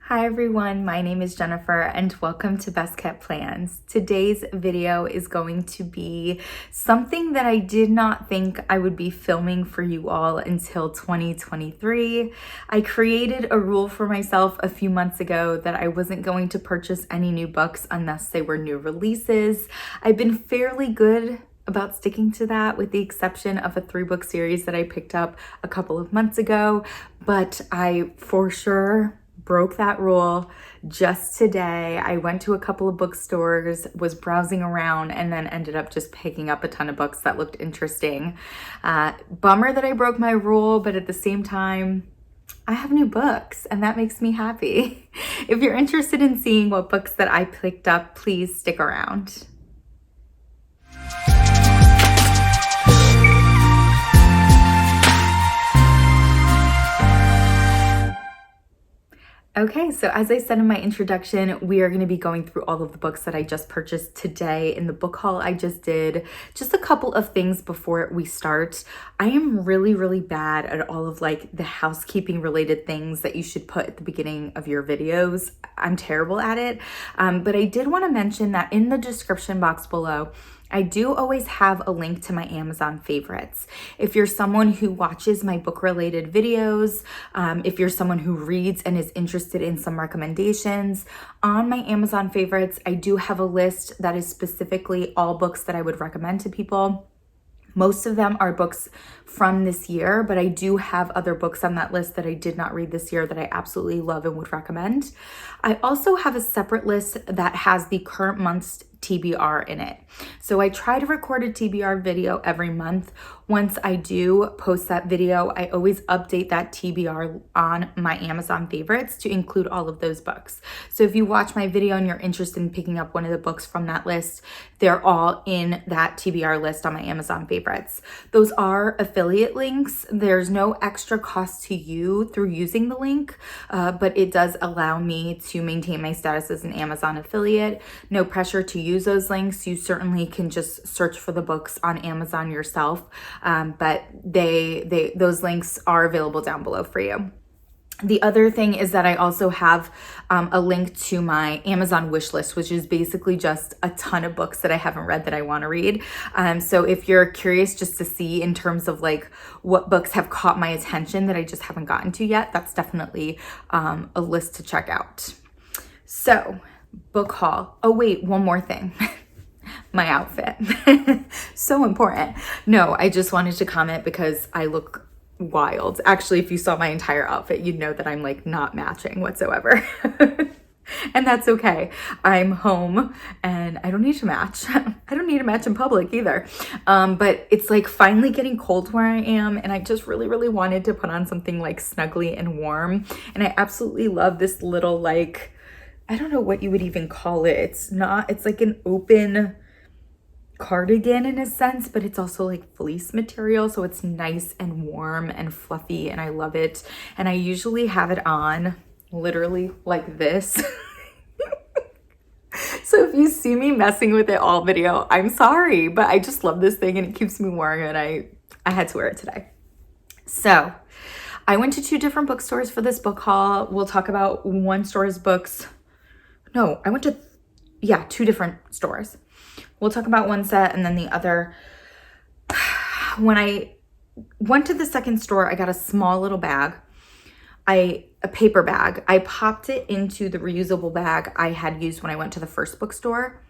Hi everyone, my name is Jennifer and welcome to Best Kept Plans. Today's video is going to be something that I did not think I would be filming for you all until 2023. I created a rule for myself a few months ago that I wasn't going to purchase any new books unless they were new releases. I've been fairly good about sticking to that with the exception of a 3-book series that I picked up a couple of months ago, but I for sure broke that rule just today. I went to a couple of bookstores, was browsing around, and then ended up just picking up a ton of books that looked interesting. Bummer that I broke my rule, but at the same time, I have new books and that makes me happy. If you're interested in seeing what books that I picked up, please stick around. Okay, so as I said in my introduction, we are going to be going through all of the books that I just purchased today in the book haul I just did. Just a couple of things before we start. I am really bad at all of like the housekeeping related things that you should put at the beginning of your videos. I'm terrible at it, but I did want to mention that in the description box below, I do always have a link to my Amazon favorites. If you're someone who watches my book-related videos, if you're someone who reads and is interested in some recommendations, on my Amazon favorites, I do have a list that is specifically all books that I would recommend to people. Most of them are books from this year, but I do have other books on that list that I did not read this year that I absolutely love and would recommend. I also have a separate list that has the current month's TBR in it. So I try to record a TBR video every month. Once I do post that video, I always update that TBR on my Amazon favorites to include all of those books. So if you watch my video and you're interested in picking up one of the books from that list, they're all in that TBR list on my Amazon favorites. Those are affiliate links. There's no extra cost to you through using the link, but it does allow me to maintain my status as an Amazon affiliate. No pressure to use those links. You certainly can just search for the books on Amazon yourself, but those links are available down below for you. The other thing is that I also have a link to my Amazon wish list, which is basically just a ton of books that I haven't read that I want to read. So if you're curious just to see in terms of like what books have caught my attention that I just haven't gotten to yet, that's definitely a list to check out. So book haul. Oh wait, one more thing. My outfit. So important. No, I just wanted to comment because I look wild. Actually, if you saw my entire outfit, you'd know that I'm like not matching whatsoever. And that's okay. I'm home and I don't need to match. I don't need to match in public either. But it's like finally getting cold where I am. And I just really wanted to put on something like snuggly and warm. And I absolutely love this little like, I don't know what you would even call it. It's like an open cardigan in a sense, but it's also like fleece material. So it's nice and warm and fluffy and I love it. And I usually have it on literally like this. So if you see me messing with it all video, I'm sorry, but I just love this thing and it keeps me warm and I had to wear it today. So I went to 2 different bookstores for this book haul. We'll talk about one store's books. No, I went to, 2 different stores. We'll talk about one set and then the other. When I went to the second store, I got a small little bag, a paper bag. I popped it into the reusable bag I had used when I went to the first bookstore.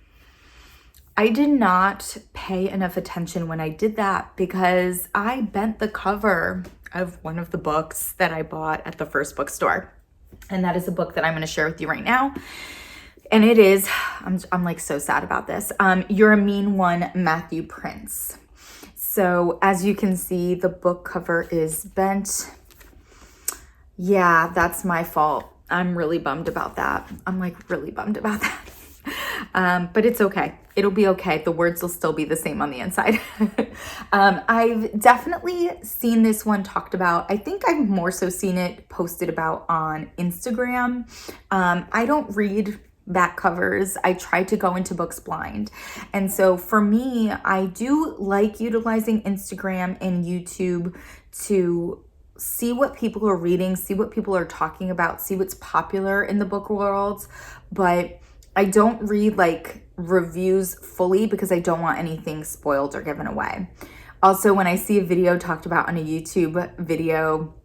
I did not pay enough attention when I did that because I bent the cover of one of the books that I bought at the first bookstore. And that is a book that I'm going to share with you right now. And it is, I'm like so sad about this. You're a Mean One, Matthew Prince. So as you can see, the book cover is bent. Yeah, that's my fault. I'm really bummed about that. I'm like really bummed about that. But it's okay. It'll be okay. The words will still be the same on the inside. I've definitely seen this one talked about. I think I've more so seen it posted about on Instagram. I don't read back covers. I try to go into books blind. And so for me, I do like utilizing Instagram and YouTube to see what people are reading, see what people are talking about, see what's popular in the book world. But I don't read like reviews fully because I don't want anything spoiled or given away. Also, when I see a video talked about on a YouTube video,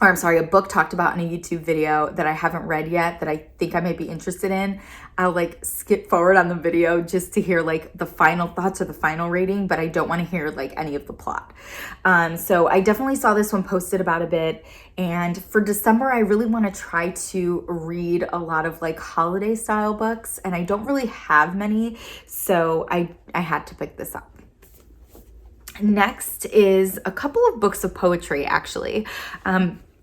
or I'm sorry, a book talked about in a YouTube video that I haven't read yet that I think I might be interested in, I'll like skip forward on the video just to hear like the final thoughts or the final rating, but I don't want to hear like any of the plot. So I definitely saw this one posted about a bit. And for December, I really want to try to read a lot of like holiday style books, and I don't really have many. So I had to pick this up. Next is a couple of books of poetry, actually.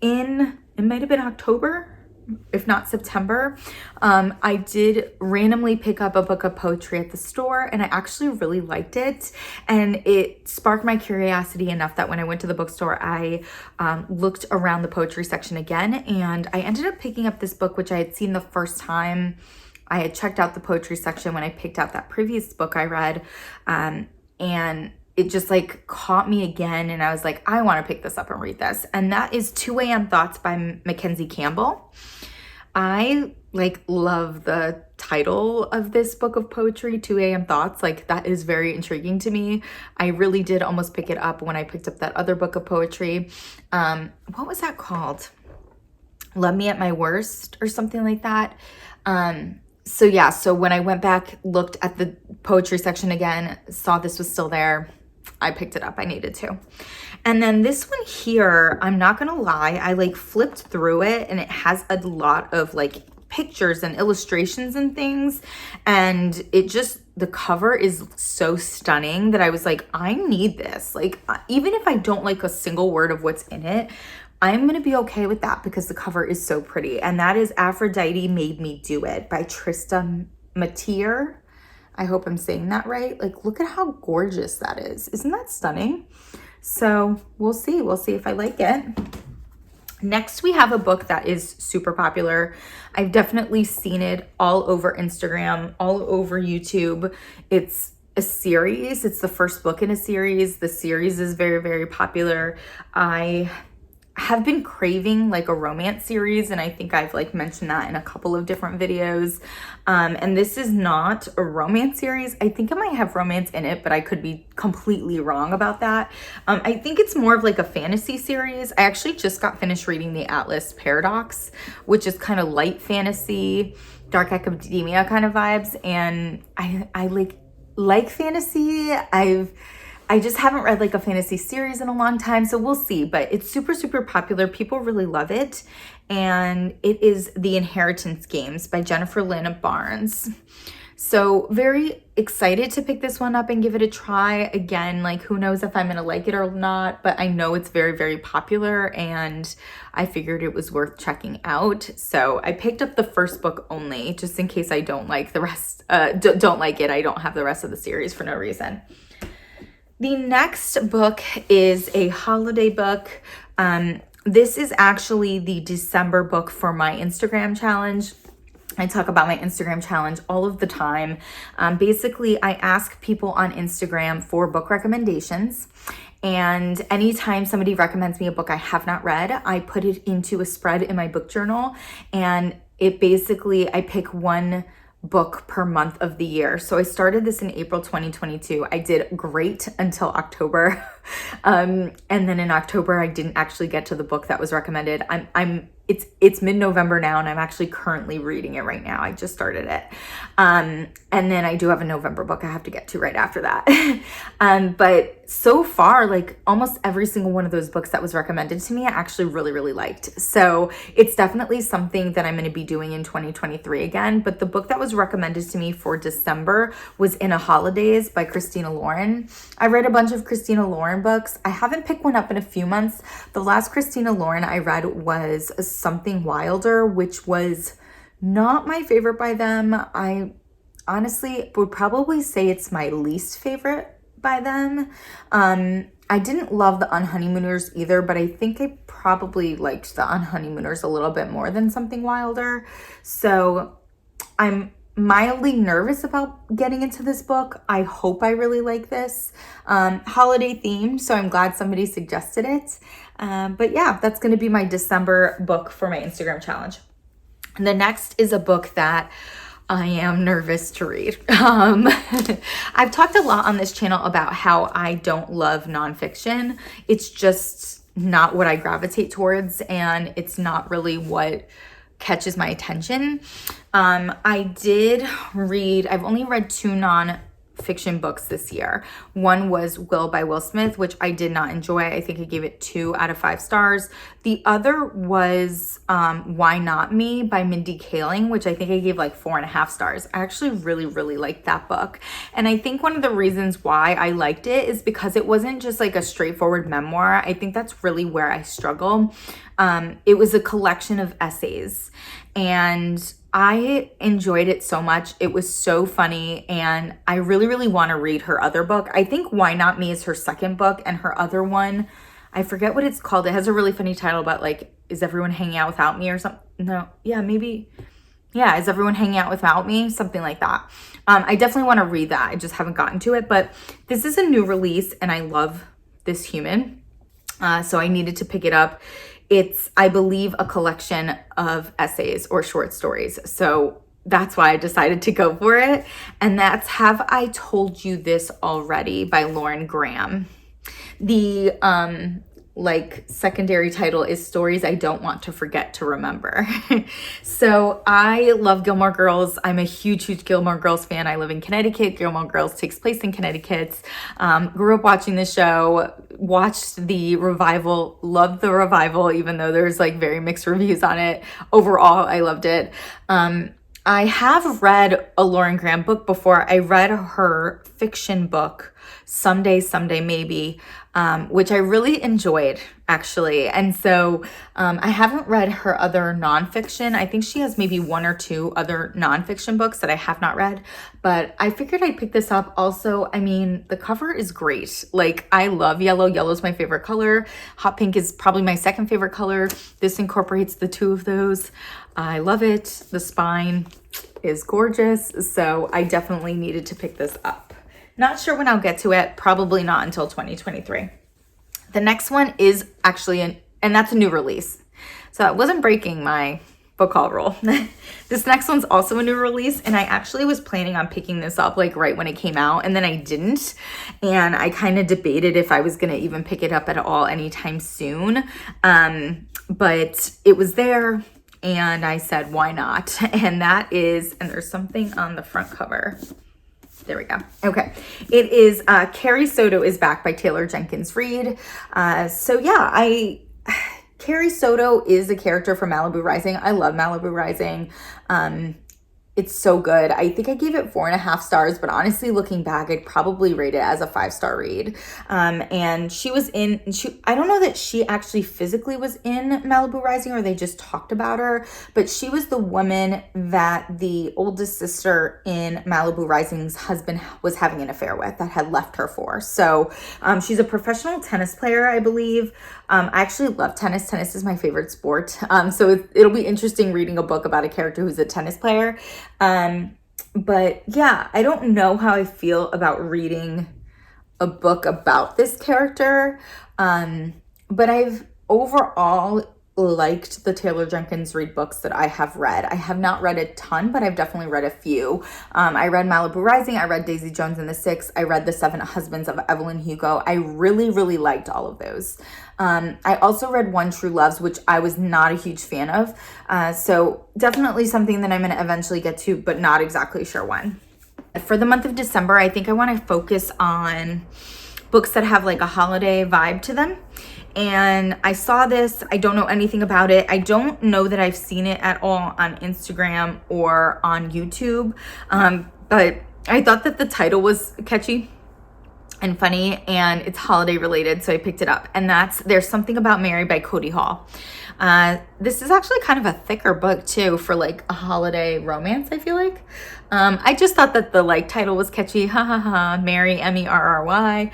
It might have been October, if not September. I did randomly pick up a book of poetry at the store, and I actually really liked it. And it sparked my curiosity enough that when I went to the bookstore, I looked around the poetry section again, and I ended up picking up this book, which I had seen the first time I had checked out the poetry section when I picked out that previous book I read. And it just like caught me again, and I was like, I want to pick this up and read this. And that is 2 a.m. Thoughts by Mackenzie Campbell. I like love the title of this book of poetry, 2 a.m. Thoughts. Like that is very intriguing to me. I really did almost pick it up when I picked up that other book of poetry. What was that called? Love Me at My Worst or something like that. So when I went back, looked at the poetry section again, saw this was still there, I picked it up. I needed to. And then this one here, I'm not gonna lie, I like flipped through it, and it has a lot of like pictures and illustrations and things, and it just, the cover is so stunning that I was like, I need this. Like, even if I don't like a single word of what's in it, I'm going to be okay with that because the cover is so pretty. And that is Aphrodite Made Me Do It by Trista Matier. I hope I'm saying that right. Like, look at how gorgeous that is. Isn't that stunning? So we'll see. We'll see if I like it. Next, we have a book that is super popular. I've definitely seen it all over Instagram, all over YouTube. It's a series. It's the first book in a series. The series is very, very popular. I have been craving like a romance series, and I think I've like mentioned that in a couple of different videos. And this is not a romance series. I think it might have romance in it, but I could be completely wrong about that. I think it's more of like a fantasy series. I actually just got finished reading The Atlas Paradox, which is kind of light fantasy, dark academia kind of vibes. And I like fantasy. I just haven't read like a fantasy series in a long time, so we'll see. But it's super, super popular. People really love it. And it is The Inheritance Games by Jennifer Lynn Barnes. So very excited to pick this one up and give it a try. Again, like who knows if I'm going to like it or not, but I know it's very, very popular, and I figured it was worth checking out. So I picked up the first book only, just in case I don't like the rest, don't like it. I don't have the rest of the series for no reason. The next book is a holiday book. This is actually the December book for my Instagram challenge. I talk about my Instagram challenge all of the time. Basically, I ask people on Instagram for book recommendations. And anytime somebody recommends me a book I have not read, I put it into a spread in my book journal. And it basically, I pick one book per month of the year. So I started this in April 2022. I did great until October. And then in October, I didn't actually get to the book that was recommended. It's mid-November now, and I'm actually currently reading it right now. I just started it. And then I do have a November book I have to get to right after that. But so far, like almost every single one of those books that was recommended to me, I actually really, really liked. So it's definitely something that I'm going to be doing in 2023 again. But the book that was recommended to me for December was In a Holidays by Christina Lauren. I read a bunch of Christina Lauren books. I haven't picked one up in a few months. The last Christina Lauren I read was Something Wilder, which was not my favorite by them. I honestly would probably say it's my least favorite by them. I didn't love The Unhoneymooners either, but I think I probably liked The Unhoneymooners a little bit more than Something Wilder. So I'm mildly nervous about getting into this book. I hope I really like this. Holiday themed, so I'm glad somebody suggested it. But yeah, that's going to be my December book for my Instagram challenge. And the next is a book that I am nervous to read. I've talked a lot on this channel about how I don't love nonfiction. It's just not what I gravitate towards, and it's not really what catches my attention. I've only read 2 nonfiction books this year. One was Will by Will Smith, which I did not enjoy. I think I gave it 2 out of 5 stars. The other was Why Not Me by Mindy Kaling, which I think I gave like 4.5 stars. I actually really, really liked that book. And I think one of the reasons why I liked it is because it wasn't just like a straightforward memoir. I think that's really where I struggle. It was a collection of essays, and I enjoyed it so much. It was so funny, and I really, really want to read her other book. I think Why Not Me is her second book, and her other one, I forget what it's called. It has a really funny title about like, is everyone hanging out without me or something? No, yeah, maybe. Yeah, is everyone hanging out without me? Something like that. I definitely want to read that. I just haven't gotten to it, but this is a new release, and I love this human. So I needed to pick it up. It's, I believe, a collection of essays or short stories. So that's why I decided to go for it. And that's Have I Told You This Already by Lauren Graham. The secondary title is Stories I Don't Want to Forget to Remember. So I love Gilmore Girls. I'm a huge, huge Gilmore Girls fan. I live in Connecticut. Gilmore Girls takes place in Connecticut. Grew up watching the show, watched the revival, loved the revival, even though there's like very mixed reviews on it. Overall, I loved it. I have read a Lauren Graham book before. I read her fiction book, Someday, Maybe, which I really enjoyed, actually. And so I haven't read her other nonfiction. I think she has maybe 1 or 2 other nonfiction books that I have not read, but I figured I'd pick this up. Also, I mean, the cover is great. Like, I love yellow. Yellow's my favorite color. Hot pink is probably my second favorite color. This incorporates the 2 of those. I love it. The spine is gorgeous. So I definitely needed to pick this up. Not sure when I'll get to it. Probably not until 2023. The next one is actually and that's a new release. So it wasn't breaking my book haul rule. This next one's also a new release, and I actually was planning on picking this up like right when it came out, and then I didn't. And I kind of debated if I was going to even pick it up at all anytime soon. But it was there, and I said, why not? And that is, and there's something on the front cover. There we go. Okay. It is Carrie Soto is Back by Taylor Jenkins Reid. So yeah, Carrie Soto is a character from Malibu Rising. I love Malibu Rising. It's so good. I think I gave it 4.5 stars, but honestly, looking back, I'd probably rate it as a 5-star read. And she was I don't know that she actually physically was in Malibu Rising or they just talked about her, but she was the woman that the oldest sister in Malibu Rising's husband was having an affair with, that had left her for. So she's a professional tennis player, I believe. I actually love tennis. Tennis is my favorite sport. So it'll be interesting reading a book about a character who's a tennis player. But yeah, I don't know how I feel about reading a book about this character. But I've overall liked the Taylor Jenkins Reid books that I have read. I have not read a ton, but I've definitely read a few. I read Malibu Rising. I read Daisy Jones and the Six. I read The Seven Husbands of Evelyn Hugo. I really, really liked all of those. I also read One True Loves, which I was not a huge fan of. So definitely something that I'm going to eventually get to, but not exactly sure when. For the month of December, I think I want to focus on books that have like a holiday vibe to them. And I saw this. I don't know anything about it. I don't know that I've seen it at all on Instagram or on YouTube. But I thought that the title was catchy and funny, and it's holiday related, so I picked it up. And that's There's Something About Mary by Cody Hall. This is actually kind of a thicker book too for like a holiday romance, I feel like. I just thought that the like title was catchy. Ha ha ha. Mary, Merry.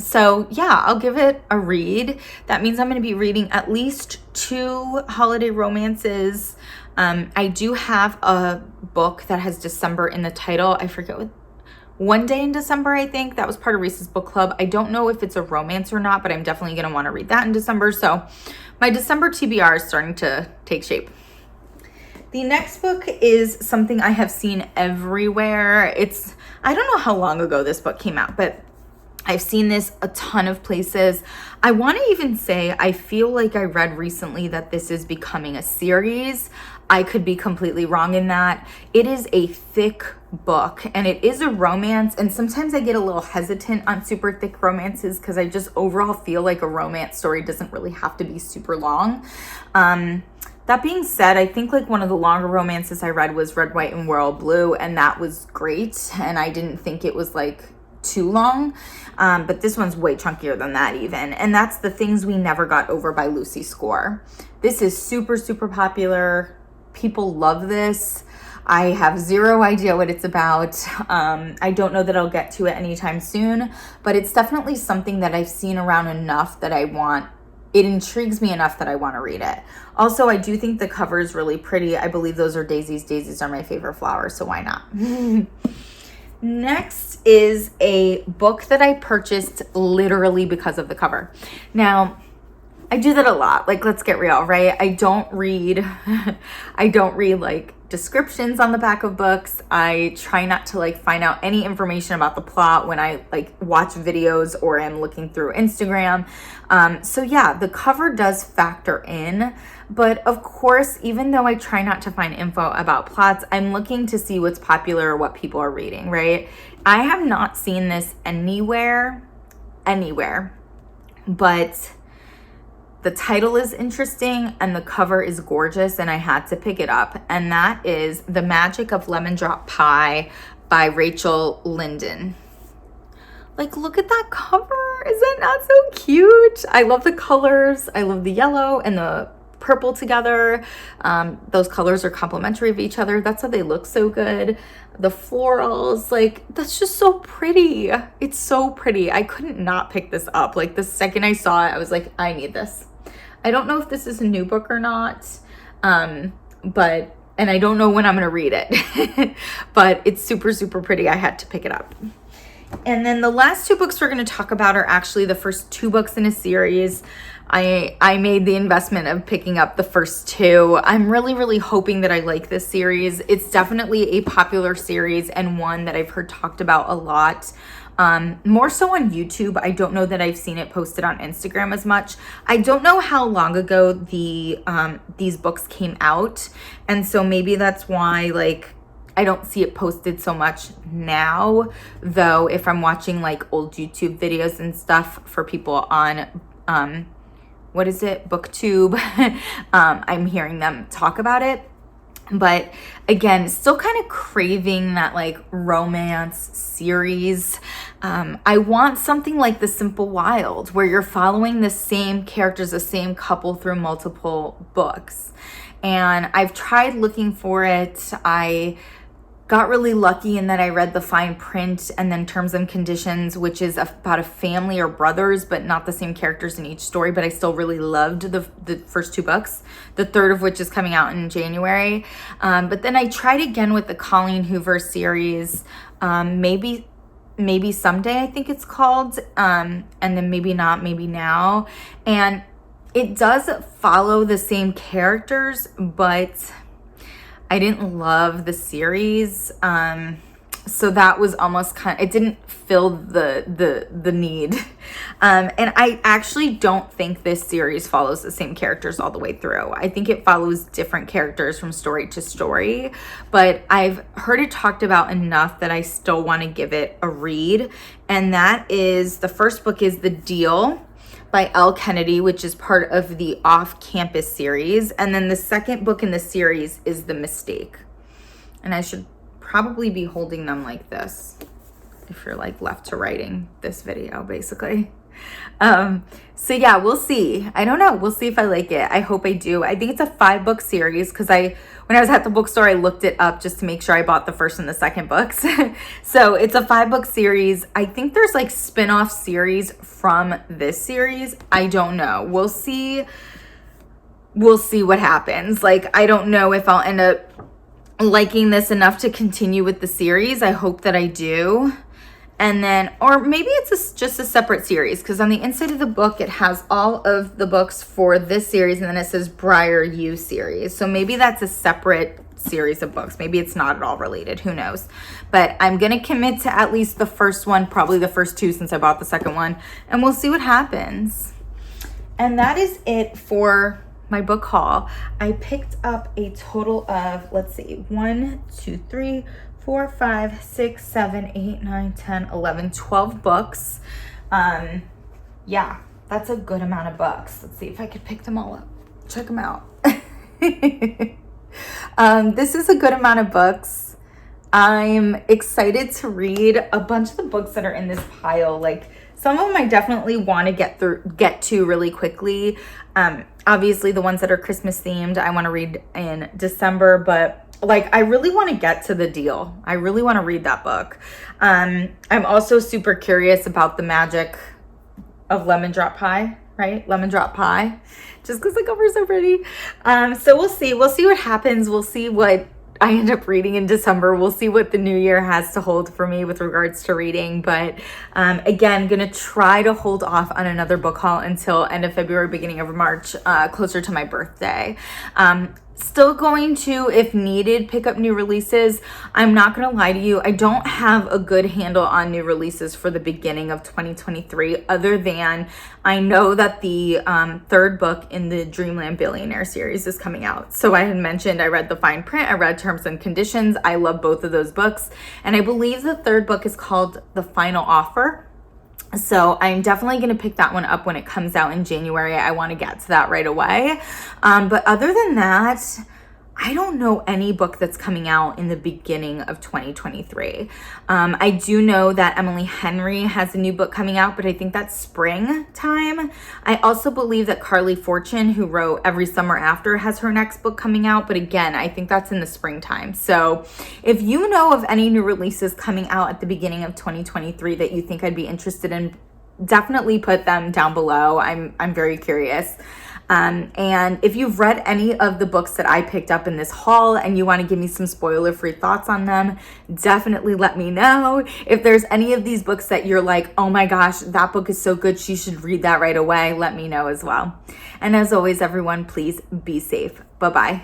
So yeah, I'll give it a read. That means I'm going to be reading at least 2 holiday romances. I do have a book that has December in the title. I forget what, One Day in December, I think. That was part of Reese's book club. I don't know if it's a romance or not, but I'm definitely going to want to read that in December. So my December TBR is starting to take shape. The next book is something I have seen everywhere. I don't know how long ago this book came out, but I've seen this a ton of places. I want to even say, I feel like I read recently that this is becoming a series. I could be completely wrong in that. It is a thick book and it is a romance. And sometimes I get a little hesitant on super thick romances because I just overall feel like a romance story doesn't really have to be super long. That being said, I think like one of the longer romances I read was Red, White, and Royal Blue, and that was great. And I didn't think it was like too long, but this one's way chunkier than that even. And that's The Things We Never Got Over by Lucy Score. This is super, super popular. People love this. I have zero idea what it's about. I don't know that I'll get to it anytime soon, but it's definitely something that I've seen around enough that it intrigues me enough that I want to read it. Also, I do think the cover is really pretty. I believe those are daisies. Daisies are my favorite flower, so why not? Next is a book that I purchased literally because of the cover. Now, I do that a lot. Like, let's get real, right? I don't read like descriptions on the back of books. I try not to like find out any information about the plot when I like watch videos or am looking through Instagram. So yeah, the cover does factor in, but of course, even though I try not to find info about plots, I'm looking to see what's popular or what people are reading, right? I have not seen this anywhere, but the title is interesting and the cover is gorgeous and I had to pick it up. And that is The Magic of Lemon Drop Pie by Rachel Linden. Like, look at that cover. Is that not so cute? I love the colors. I love the yellow and the purple together. Those colors are complementary of each other. That's how they look so good. The florals, like, that's just so pretty. It's so pretty. I couldn't not pick this up. Like, the second I saw it, I was like, I need this. I don't know if this is a new book or not, and I don't know when I'm going to read it, but it's super, super pretty. I had to pick it up. And then the last 2 books we're going to talk about are actually the first 2 books in a series. I made the investment of picking up the first 2. I'm really, really hoping that I like this series. It's definitely a popular series and one that I've heard talked about a lot. More so on YouTube. I don't know that I've seen it posted on Instagram as much. I don't know how long ago these books came out. And so maybe that's why like I don't see it posted so much now, though if I'm watching like old YouTube videos and stuff for people on what is it? BookTube. I'm hearing them talk about it. But again, still kind of craving that like romance series. I want something like The Simple Wild, where you're following the same characters, the same couple through multiple books. And I've tried looking for it. I got really lucky in that I read the fine print and then Terms and Conditions, which is about a family or brothers, but not the same characters in each story. But I still really loved the first 2 books, the third of which is coming out in January. But then I tried again with the Colleen Hoover series, maybe Someday, I think it's called, and then Maybe Not, Maybe Now. And it does follow the same characters, but I didn't love the series, so that was almost it didn't fill the need. And I actually don't think this series follows the same characters all the way through. I think it follows different characters from story to story, but I've heard it talked about enough that I still want to give it a read. And that is, the first book is The Deal by Elle Kennedy, which is part of the Off Campus series. And then the second book in the series is The Mistake. And I should probably be holding them like this if you're like left to writing this video, basically. So yeah, we'll see. I don't know. We'll see if I like it. I hope I do. I think it's a 5-book series because when I was at the bookstore, I looked it up just to make sure I bought the first and the second books. So it's a 5-book series. I think there's like spin-off series from this series. I don't know. We'll see. We'll see what happens. Like, I don't know if I'll end up liking this enough to continue with the series. I hope that I do. And then, or maybe it's just a separate series, because on the inside of the book, it has all of the books for this series, and then it says Briar U series. So maybe that's a separate series of books. Maybe it's not at all related. Who knows? But I'm going to commit to at least the first one, probably the first 2 since I bought the second one, and we'll see what happens. And that is it for my book haul. I picked up a total of, let's see, 1, 2, 3, 4, 5, 6, 7, 8, 9, 10, 11, 12 books. Yeah, that's a good amount of books. Let's see if I could pick them all up. Check them out. This is a good amount of books. I'm excited to read a bunch of the books that are in this pile. Like, some of them I definitely want to get to really quickly. Obviously the ones that are Christmas themed, I want to read in December, but like, I really want to get to The Deal. I really want to read that book. I'm also super curious about the magic of Lemon Drop Pie, right? Lemon Drop Pie, just because the cover's so pretty. So we'll see what happens. We'll see what I end up reading in December. We'll see what the new year has to hold for me with regards to reading. But again, gonna try to hold off on another book haul until end of February, beginning of March, closer to my birthday. Still going to, if needed, pick up new releases. I'm not going to lie to you. I don't have a good handle on new releases for the beginning of 2023, other than I know that the third book in the Dreamland Billionaire series is coming out. So I had mentioned I read The Fine Print, I read Terms and Conditions. I love both of those books. And I believe the third book is called The Final Offer. So I'm definitely going to pick that one up when it comes out in January. I want to get to that right away. But other than that, I don't know any book that's coming out in the beginning of 2023. I do know that Emily Henry has a new book coming out, but I think that's springtime. I also believe that Carly Fortune, who wrote Every Summer After, has her next book coming out. But again, I think that's in the springtime. So if you know of any new releases coming out at the beginning of 2023 that you think I'd be interested in, definitely put them down below. I'm very curious. And if you've read any of the books that I picked up in this haul and you want to give me some spoiler-free thoughts on them, definitely let me know. If there's any of these books that you're like, oh my gosh, that book is so good, she should read that right away, let me know as well. And as always, everyone, please be safe. Bye-bye.